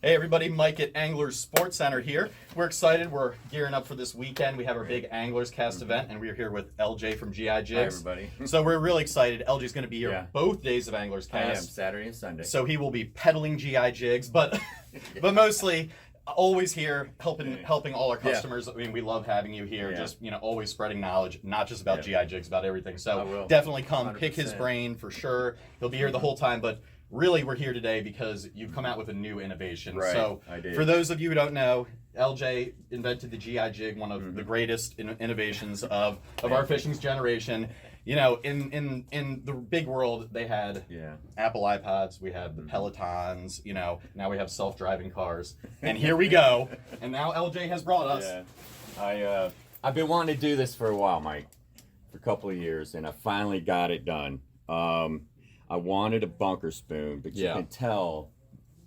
Hey everybody, Mike at Anglers Sports Center here. We're excited. We're gearing up for this weekend. We have our big Anglers Cast event, and we're here with LJ from G-Eye Jigs. Hi everybody. So we're really excited. LJ's going to be here both days of Anglers Cast. I am, Saturday and Sunday. So he will be peddling G-Eye Jigs, but mostly always here helping all our customers. I mean, we love having you here. Just always spreading knowledge, not just about G-Eye Jigs, about everything. So definitely come 100%. Pick his brain for sure. He'll be here the whole time, but really, we're here today because you've come out with a new innovation. Right, so, I did. For those of you who don't know, LJ invented the G-Eye Jig, one of the greatest innovations of our fishing's generation. You know, in the big world, they had Apple iPods, we had the Pelotons, now we have self-driving cars. And here we go. And now LJ has brought us. Yeah. I've been wanting to do this for a while, Mike, for a couple of years, and I finally got it done. I wanted a bunker spoon, but you can tell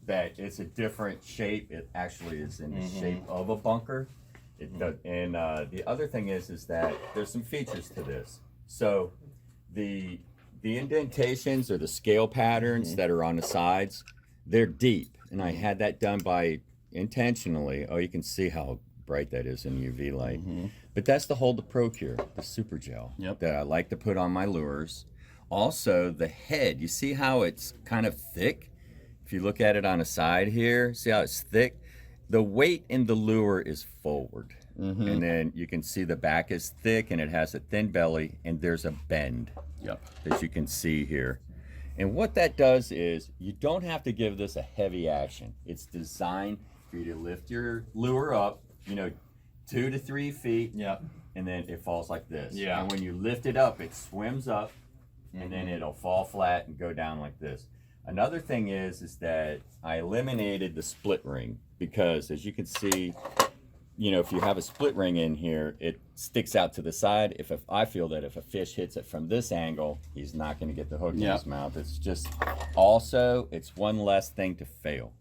that it's a different shape. It actually is in the shape of a bunker. And the other thing is that there's some features to this. So the indentations or the scale patterns that are on the sides, they're deep. And I had that done by intentionally. Oh, you can see how bright that is in UV light. But that's to hold the Pro-Cure, the super gel that I like to put on my lures. Also, the head, you see how it's kind of thick? If you look at it on the side here, see how it's thick? The weight in the lure is forward. And then you can see the back is thick and it has a thin belly and there's a bend that you can see here. And what that does is you don't have to give this a heavy action. It's designed for you to lift your lure up, 2 to 3 feet, and then it falls like this. And when you lift it up, it swims up, and then it'll fall flat and go down like this. Another thing is that I eliminated the split ring because, as you can see, if you have a split ring in here, it sticks out to the side. If I feel that if a fish hits it from this angle, he's not going to get the hook in his mouth. It's just also it's one less thing to fail.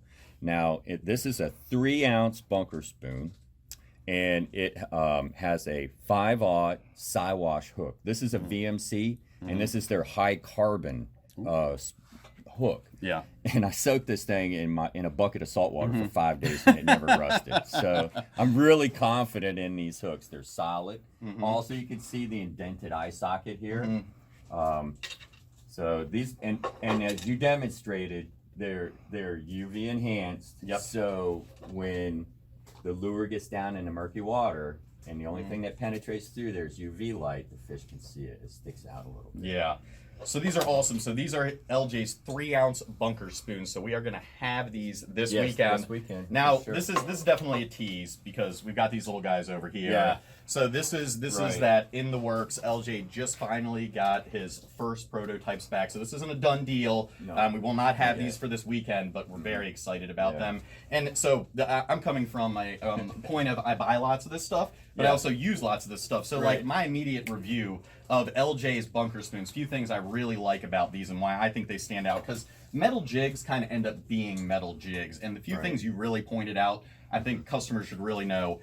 Now this is a 3-ounce bunker spoon. And it has a 5/0 Siwash hook. This is a VMC, and this is their high carbon hook. And I soaked this thing in a bucket of salt water for 5 days, and it never rusted. So I'm really confident in these hooks. They're solid. Also, you can see the indented eye socket here. So these, and as you demonstrated, they're UV enhanced. So when the lure gets down in the murky water, and the only thing that penetrates through there is UV light, the fish can see it. It sticks out a little bit. So these are awesome. So these are LJ's 3-ounce bunker spoons. So we are going to have these this weekend. This weekend. Now this is definitely a tease because we've got these little guys over here. So this is that in the works. LJ just finally got his first prototypes back. So this isn't a done deal. We will not have these for this weekend, but we're very excited about them. And so I'm coming from a point of I buy lots of this stuff, but I also use lots of this stuff. So like my immediate review of LJ's bunker spoons, few things I really like about these and why I think they stand out, because metal jigs kind of end up being metal jigs, and the few things you really pointed out, I think customers should really know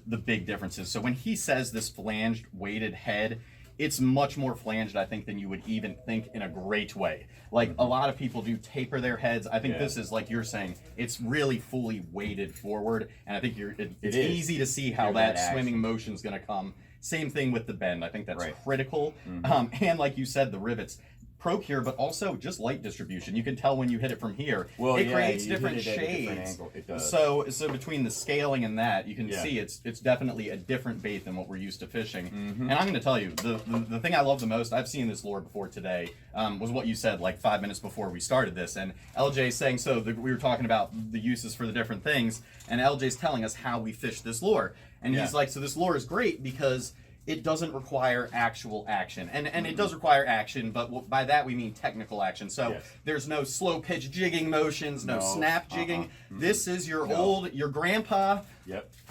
the big differences. So when he says this flanged weighted head, it's much more flanged, I think, than you would even think in a great way. Like a lot of people do taper their heads. I think this is, like you're saying, it's really fully weighted forward, and I think it's easy to see how that swimming motion is going to come. Same thing with the bend. I think that's critical. And like you said, the rivets. Pro-Cure, but also just light distribution. You can tell when you hit it from here. Well, it creates different shades. It does. So between the scaling and that, you can see it's definitely a different bait than what we're used to fishing. And I'm going to tell you, the thing I love the most, I've seen this lure before today, was what you said like 5 minutes before we started this. And LJ's saying, we were talking about the uses for the different things, and LJ's telling us how we fish this lure. And he's like, so this lure is great because it doesn't require actual action. And it does require action, but by that we mean technical action. So there's no slow pitch jigging motions, no snap jigging. This is your your grandpa.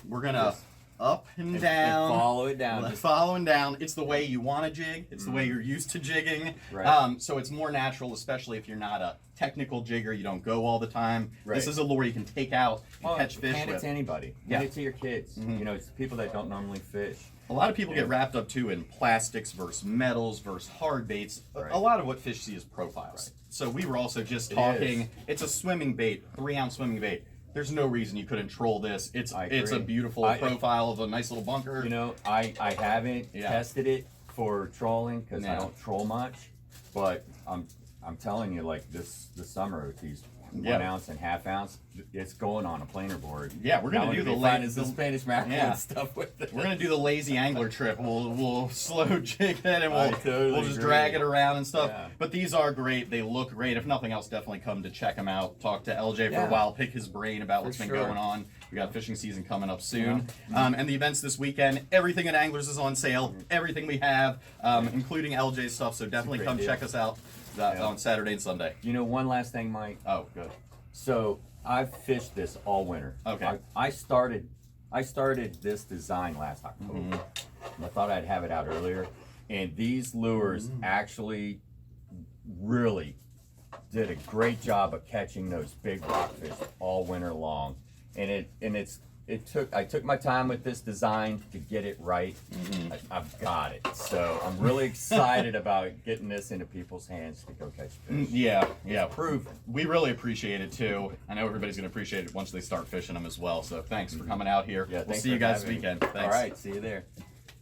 We're gonna up and down. And follow it down. Following down. It's the way you want to jig. It's the way you're used to jigging. So it's more natural, especially if you're not a technical jigger. You don't go all the time. This is a lure you can take out and catch fish hand with. It to anybody. Hand it to your kids. It's people that don't normally fish. A lot of people get wrapped up too in plastics versus metals versus hard baits. A lot of what fish see is profiles. So we were also just talking, it's a swimming bait, 3-ounce swimming bait. there's no reason you couldn't troll this. It's a beautiful profile of a nice little bunker. You know, I haven't tested it for trolling because I don't troll much, but I'm telling you, like this summer with these 1 ounce and half ounce, it's going on a planer board. Yeah, we're gonna do the Spanish mackerel and stuff with it. We're gonna do the lazy angler trip. We'll slow jig it and we'll just drag it around and stuff. Yeah. But these are great. They look great. If nothing else, definitely come to check them out. Talk to LJ for a while. Pick his brain about what's been going on. We got fishing season coming up soon, and the events this weekend. Everything at Anglers is on sale. Everything we have, including LJ's stuff. So definitely come check us out on Saturday and Sunday. You know, one last thing, Mike. Oh, good. So I've fished this all winter. Okay. I started this design last October. I thought I'd have it out earlier, and these lures actually really did a great job of catching those big rockfish all winter long. And I took my time with this design to get it right. I've got it. So I'm really excited about getting this into people's hands to go catch fish. Yeah. Proven. We really appreciate it too. I know everybody's gonna appreciate it once they start fishing them as well. So thanks for coming out here. Yeah, we'll see you guys this weekend. Thanks. All right, see you there.